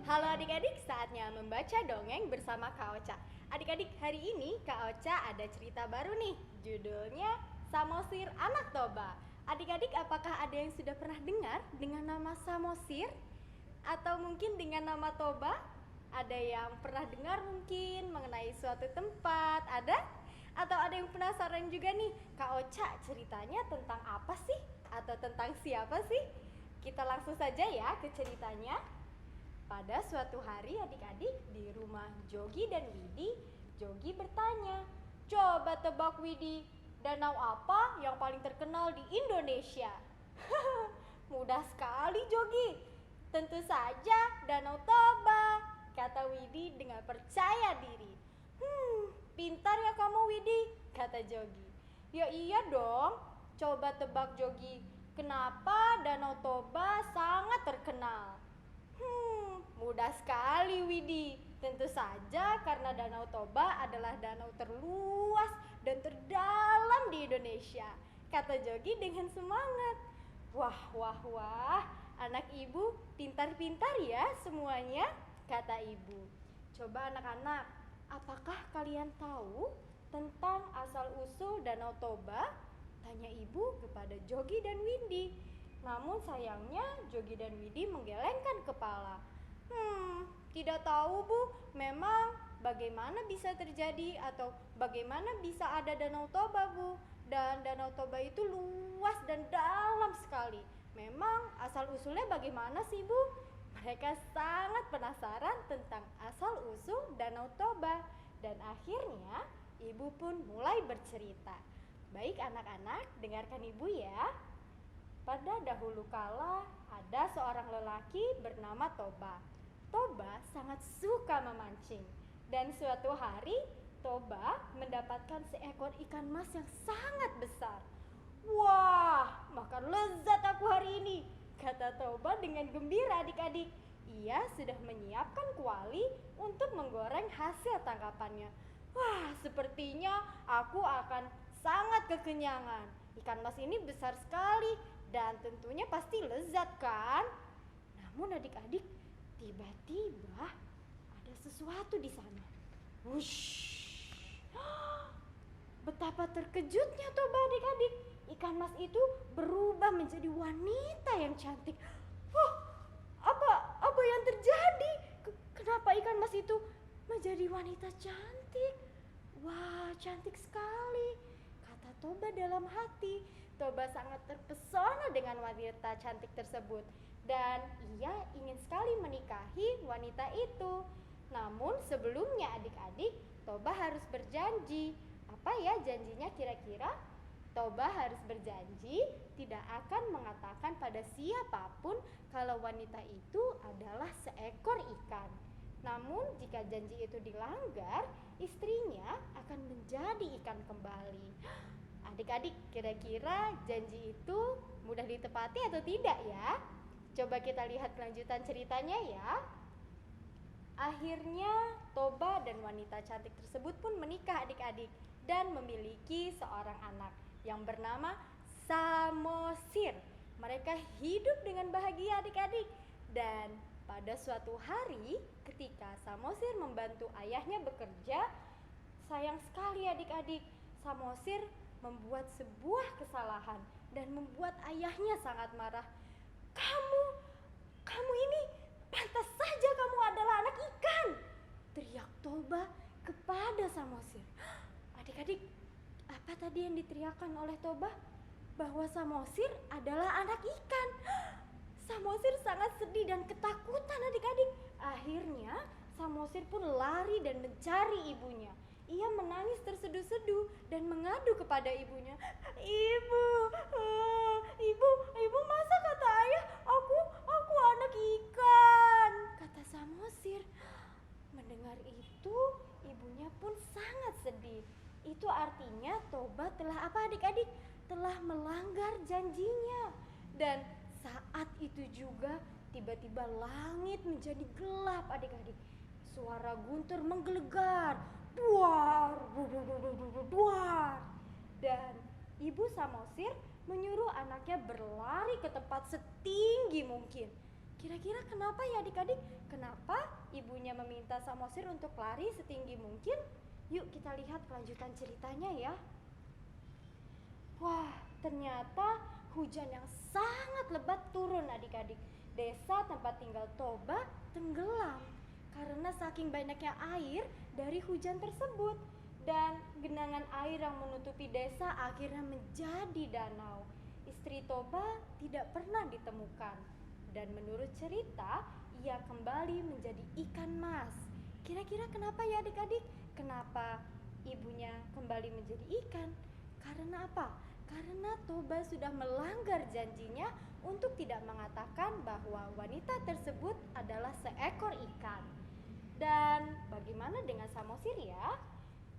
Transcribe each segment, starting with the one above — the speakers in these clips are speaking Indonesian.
Halo adik-adik, saatnya membaca dongeng bersama Kak Ocha. Adik-adik, hari ini Kak Ocha ada cerita baru nih. Judulnya Samosir Anak Toba. Adik-adik, apakah ada yang sudah pernah dengar dengan nama Samosir? Atau mungkin dengan nama Toba? Ada yang pernah dengar mungkin mengenai suatu tempat? Ada? Atau ada yang penasaran juga nih, Kak Ocha ceritanya tentang apa sih? Atau tentang siapa sih? Kita langsung saja ya ke ceritanya. Pada suatu hari adik-adik di rumah Jogi dan Widi, Jogi bertanya, "Coba tebak Widi, danau apa yang paling terkenal di Indonesia?" Mudah sekali Jogi. "Tentu saja Danau Toba," kata Widi dengan percaya diri. Pintar ya kamu Widi," kata Jogi. "Ya iya dong, coba tebak Jogi, kenapa Danau Toba sangat terkenal?" Mudah sekali Widi. Tentu saja karena Danau Toba adalah danau terluas dan terdalam di Indonesia, kata Jogi dengan semangat. Wah, wah, wah, anak ibu pintar-pintar ya semuanya, kata ibu. Coba anak-anak, apakah kalian tahu tentang asal-usul Danau Toba? Tanya ibu kepada Jogi dan Widi. Namun sayangnya Jogi dan Widi menggelengkan kepala. Tidak tahu Bu, memang bagaimana bisa terjadi atau bagaimana bisa ada Danau Toba Bu? Dan Danau Toba itu luas dan dalam sekali. Memang asal-usulnya bagaimana sih Bu? Mereka sangat penasaran tentang asal-usul Danau Toba. Dan akhirnya ibu pun mulai bercerita. Baik anak-anak, dengarkan ibu ya. Pada dahulu kala ada seorang lelaki bernama Toba. Toba sangat suka memancing, dan suatu hari Toba mendapatkan seekor ikan mas yang sangat besar. "Wah, makan lezat aku hari ini," kata Toba dengan gembira adik-adik. Ia sudah menyiapkan kuali untuk menggoreng hasil tangkapannya. "Wah, sepertinya aku akan sangat kekenyangan. Ikan mas ini besar sekali dan tentunya pasti lezat kan?" Namun adik-adik, tiba-tiba ada sesuatu di sana. Wush! Betapa terkejutnya Toba adik-adik. Ikan mas itu berubah menjadi wanita yang cantik. Apa yang terjadi? Kenapa ikan mas itu menjadi wanita cantik? Wah, cantik sekali, kata Toba dalam hati. Toba sangat terpesona dengan wanita cantik tersebut dan ia ingin sekali menikahi wanita itu. Namun sebelumnya adik-adik, Toba harus berjanji. Apa ya janjinya kira-kira? Toba harus berjanji tidak akan mengatakan pada siapapun kalau wanita itu adalah seekor ikan. Namun jika janji itu dilanggar, istrinya akan menjadi ikan kembali. Adik-adik, kira-kira janji itu mudah ditepati atau tidak ya? Coba kita lihat kelanjutan ceritanya ya. Akhirnya Toba dan wanita cantik tersebut pun menikah adik-adik dan memiliki seorang anak yang bernama Samosir. Mereka hidup dengan bahagia adik-adik. Dan pada suatu hari ketika Samosir membantu ayahnya bekerja, sayang sekali adik-adik, Samosir membuat sebuah kesalahan dan membuat ayahnya sangat marah. Kamu ini pantas saja kamu adalah anak ikan, teriak Toba kepada Samosir. Adik-adik, apa tadi yang diteriakkan oleh Toba? Bahwa Samosir adalah anak ikan. Samosir sangat sedih dan ketakutan adik-adik. Akhirnya Samosir pun lari dan mencari ibunya. Ia menangis terseduh-seduh dan mengadu kepada ibunya. Ibu, masa kata ayah aku anak ikan?" kata Samosir. Mendengar itu, ibunya pun sangat sedih. Itu artinya Toba telah apa adik-adik? Telah melanggar janjinya. Dan saat itu juga tiba-tiba langit menjadi gelap adik-adik. Suara guntur menggelegar. Duar, duar. Dan Ibu Samosir menyuruh anaknya berlari ke tempat setinggi mungkin. Kira-kira kenapa ya adik-adik? Kenapa ibunya meminta Samosir untuk lari setinggi mungkin? Yuk kita lihat kelanjutan ceritanya ya. Wah, ternyata hujan yang sangat lebat turun adik-adik. Desa tempat tinggal Toba tenggelam karena saking banyaknya air dari hujan tersebut. Dan genangan air yang menutupi desa akhirnya menjadi danau. Istri Toba tidak pernah ditemukan. Dan menurut cerita, ia kembali menjadi ikan mas. Kira-kira kenapa ya adik-adik? Kenapa ibunya kembali menjadi ikan? Karena apa? Karena Toba sudah melanggar janjinya untuk tidak mengatakan bahwa wanita tersebut adalah seekor ikan. Dan bagaimana dengan Samosir ya?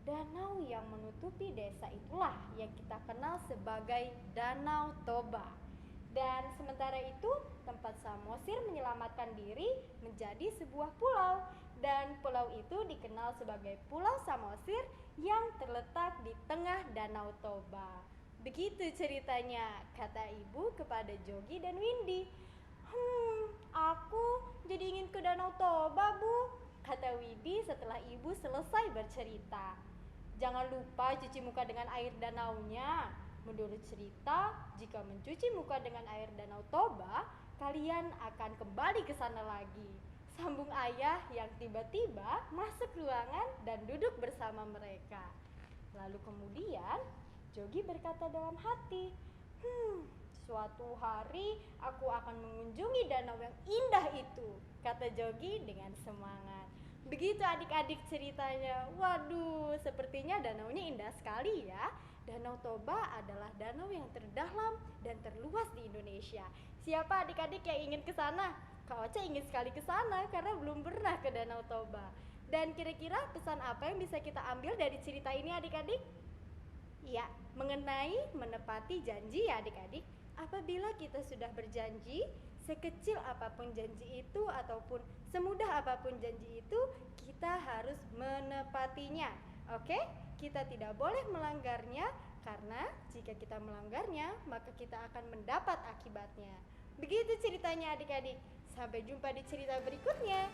Danau yang menutupi desa itulah yang kita kenal sebagai Danau Toba. Dan sementara itu tempat Samosir menyelamatkan diri menjadi sebuah pulau. Dan pulau itu dikenal sebagai Pulau Samosir yang terletak di tengah Danau Toba. Begitu ceritanya, kata ibu kepada Jogi dan Windy. Aku jadi ingin ke Danau Toba, Bu, kata Windy setelah ibu selesai bercerita. Jangan lupa cuci muka dengan air danaunya. Menurut cerita, jika mencuci muka dengan air Danau Toba, kalian akan kembali ke sana lagi. Sambung ayah yang tiba-tiba masuk ruangan dan duduk bersama mereka. Lalu kemudian Jogi berkata dalam hati, suatu hari aku akan mengunjungi danau yang indah itu, kata Jogi dengan semangat. Begitu adik-adik ceritanya. Waduh, sepertinya danaunya indah sekali ya. Danau Toba adalah danau yang terdalam dan terluas di Indonesia. Siapa adik-adik yang ingin ke sana? Kak Ocha ingin sekali ke sana karena belum pernah ke Danau Toba. Dan kira-kira pesan apa yang bisa kita ambil dari cerita ini adik-adik? Ya, mengenai menepati janji ya adik-adik. Apabila kita sudah berjanji, sekecil apapun janji itu ataupun semudah apapun janji itu, kita harus menepatinya. Oke? Kita tidak boleh melanggarnya karena jika kita melanggarnya, maka kita akan mendapat akibatnya. Begitu ceritanya adik-adik. Sampai jumpa di cerita berikutnya.